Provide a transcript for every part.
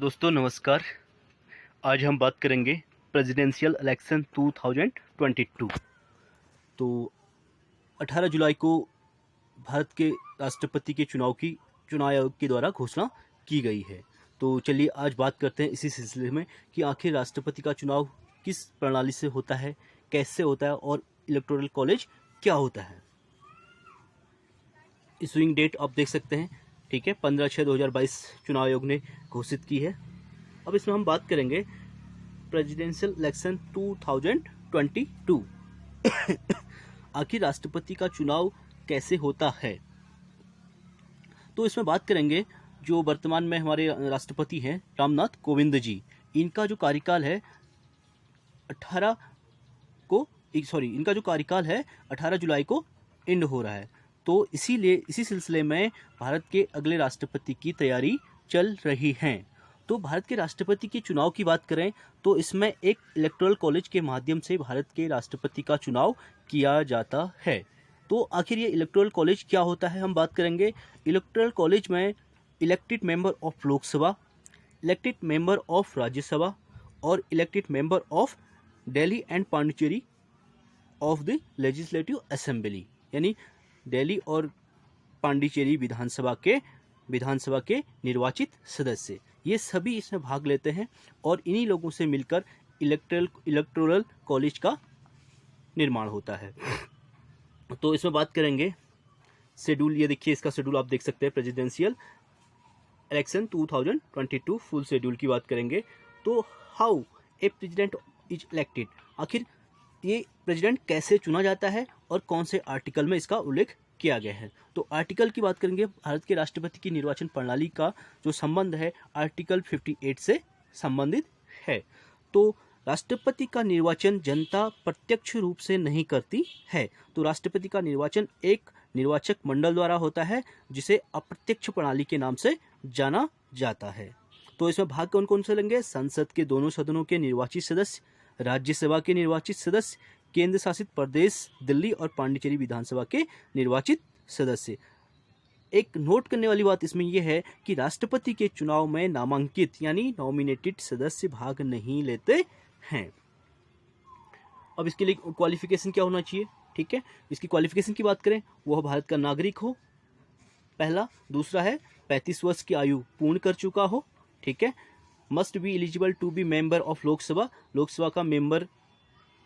दोस्तों नमस्कार। आज हम बात करेंगे प्रेसिडेंशियल इलेक्शन 2022। तो 18 जुलाई को भारत के राष्ट्रपति के चुनाव आयोग के द्वारा घोषणा की गई है। तो चलिए आज बात करते हैं इसी सिलसिले में कि आखिर राष्ट्रपति का चुनाव किस प्रणाली से होता है, कैसे होता है और इलेक्टोरल कॉलेज क्या होता है। इशूइंग डेट आप देख सकते हैं, ठीक है, 15/6/2022 चुनाव आयोग ने घोषित की है। अब इसमें हम बात करेंगे प्रेसिडेंशियल इलेक्शन 2022 आखिर राष्ट्रपति का चुनाव कैसे होता है। तो इसमें बात करेंगे जो वर्तमान में हमारे राष्ट्रपति हैं रामनाथ कोविंद जी, इनका जो कार्यकाल है 18 जुलाई को एंड हो रहा है। तो इसीलिए इसी सिलसिले में भारत के अगले राष्ट्रपति की तैयारी चल रही है। तो भारत के राष्ट्रपति के चुनाव की बात करें तो इसमें एक इलेक्टोरल कॉलेज के माध्यम से भारत के राष्ट्रपति का चुनाव किया जाता है। तो आखिर ये इलेक्टोरल कॉलेज क्या होता है, हम बात करेंगे। इलेक्टोरल कॉलेज में elected member of Lok Sabha, elected member of Rajya Sabha और elected member of Delhi and Pondicherry of the legislative assembly, यानी दिल्ली और पांडिचेरी विधानसभा के निर्वाचित सदस्य, ये सभी इसमें भाग लेते हैं और इन्हीं लोगों से मिलकर इलेक्टोरल कॉलेज का निर्माण होता है। तो इसमें बात करेंगे शेड्यूल, ये देखिए इसका शेड्यूल आप देख सकते हैं। प्रेसिडेंशियल इलेक्शन 2022 फुल शेड्यूल की बात करेंगे तो how a president is elected, आखिर ये प्रेसिडेंट कैसे चुना जाता है और कौन से आर्टिकल में इसका उल्लेख किया गया है। तो आर्टिकल की बात करेंगे, भारत के राष्ट्रपति की निर्वाचन प्रणाली का जो संबंध है आर्टिकल 58 से संबंधित है। तो राष्ट्रपति का निर्वाचन जनता प्रत्यक्ष रूप से नहीं करती है। तो राष्ट्रपति का निर्वाचन एक निर्वाचक मंडल द्वारा होता है जिसे अप्रत्यक्ष प्रणाली के नाम से जाना जाता है। तो इसमें भाग कौन कौन से लेंगे? संसद के दोनों सदनों के निर्वाचित सदस्य, राज्यसभा के निर्वाचित सदस्य, केंद्र शासित प्रदेश दिल्ली और पांडिचेरी विधानसभा के निर्वाचित सदस्य। एक नोट करने वाली बात इसमें यह है कि राष्ट्रपति के चुनाव में नामांकित यानी नॉमिनेटेड सदस्य भाग नहीं लेते हैं। अब इसके लिए क्वालिफिकेशन क्या होना चाहिए, ठीक है। इसकी क्वालिफिकेशन की बात करें, वह भारत का नागरिक हो, पहला। दूसरा है 35 वर्ष की आयु पूर्ण कर चुका हो, ठीक है। Must be eligible to be member of Lok Sabha का मेंबर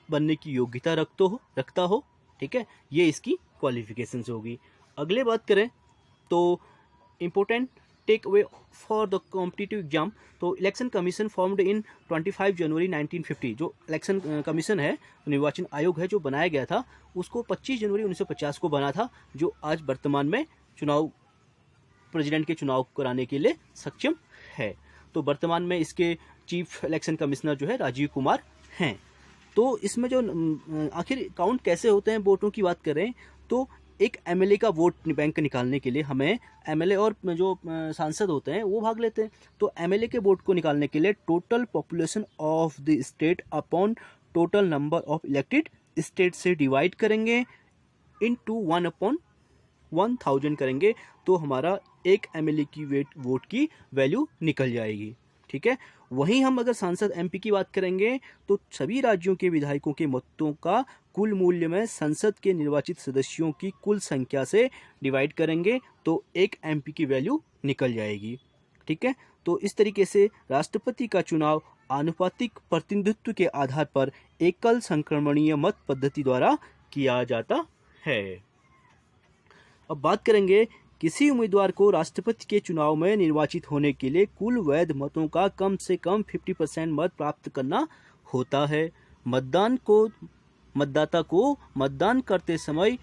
बनने की योग्यता रखता हो, ठीक है। ये इसकी क्वालिफिकेशन होगी। अगले बात करें तो important take away for the competitive exam. तो election commission formed in 25 January 1950, जो इलेक्शन कमीशन है, निर्वाचन आयोग है जो बनाया गया था, उसको 25 जनवरी 1950 को बना था, जो आज वर्तमान में प्रेसिडेंट के चुनाव कराने के लिए सक्षम है। तो वर्तमान में इसके चीफ इलेक्शन कमिश्नर जो है राजीव कुमार हैं। तो इसमें जो आखिर काउंट कैसे होते हैं वोटों की बात करें तो एक एमएलए का वोट बैंक निकालने के लिए हमें एमएलए और जो सांसद होते हैं वो भाग लेते हैं। तो एमएलए के वोट को निकालने के लिए total population of the state upon total number of elected state से डिवाइड करेंगे इनटू 1/1000 करेंगे, तो हमारा एक एमएलए की वोट की वैल्यू निकल जाएगी, ठीक है। वहीं हम अगर सांसद एमपी की बात करेंगे तो सभी राज्यों के विधायकों के मतों का कुल मूल्य में संसद के निर्वाचित सदस्यों की कुल संख्या से डिवाइड करेंगे तो एक एमपी की वैल्यू निकल जाएगी, ठीक है। तो इस तरीके से राष्ट्रपति का चुनाव आनुपातिक प्रतिनिधित्व के आधार पर एकल संक्रमणीय मत पद्धति द्वारा किया जाता है। अब बात करेंगे किसी उम्मीदवार को राष्ट्रपति के चुनाव में निर्वाचित होने के लिए कुल वैध मतों का कम से कम 50% मत प्राप्त करना होता है। मतदाता को मतदान करते समय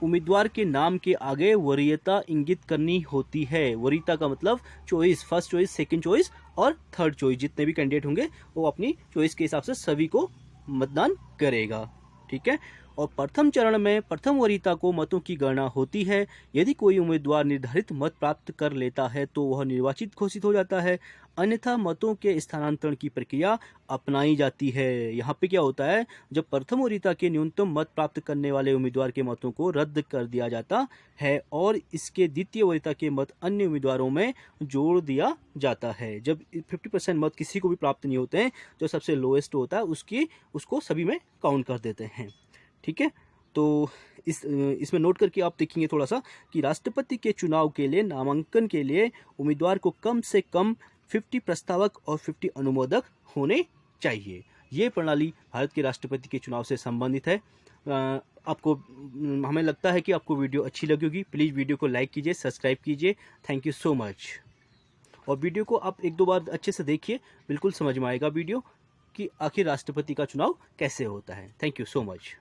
उम्मीदवार के नाम के आगे वरीयता इंगित करनी होती है। वरीयता का मतलब choice, first choice, second choice और थर्ड चॉइस, जितने भी कैंडिडेट होंगे वो अपनी चॉइस के हिसाब से सभी को मतदान करेगा, ठीक है। और प्रथम चरण में प्रथम वरीयता को मतों की गणना होती है। यदि कोई उम्मीदवार निर्धारित मत प्राप्त कर लेता है तो वह निर्वाचित घोषित हो जाता है, अन्यथा मतों के स्थानांतरण की प्रक्रिया अपनाई जाती है। यहाँ पे क्या होता है, जब प्रथम वरीयता के न्यूनतम मत प्राप्त करने वाले उम्मीदवार के मतों को रद्द कर दिया जाता है और इसके द्वितीय वरीयता के मत अन्य उम्मीदवारों में जोड़ दिया जाता है। जब 50% मत किसी को भी प्राप्त नहीं होते हैं, जो सबसे लोएस्ट होता है उसको सभी में काउंट कर देते हैं। ठीक है, तो इसमें नोट करके आप देखेंगे थोड़ा सा कि राष्ट्रपति के चुनाव के लिए नामांकन के लिए उम्मीदवार को कम से कम 50 प्रस्तावक और 50 अनुमोदक होने चाहिए। ये प्रणाली भारत के राष्ट्रपति के चुनाव से संबंधित है। आपको हमें लगता है कि आपको वीडियो अच्छी लगी होगी। प्लीज़ वीडियो को लाइक कीजिए, सब्सक्राइब कीजिए। Thank you so much. और वीडियो को आप 1-2 बार अच्छे से देखिए, बिल्कुल समझ में आएगा वीडियो कि आखिर राष्ट्रपति का चुनाव कैसे होता है। Thank you so much.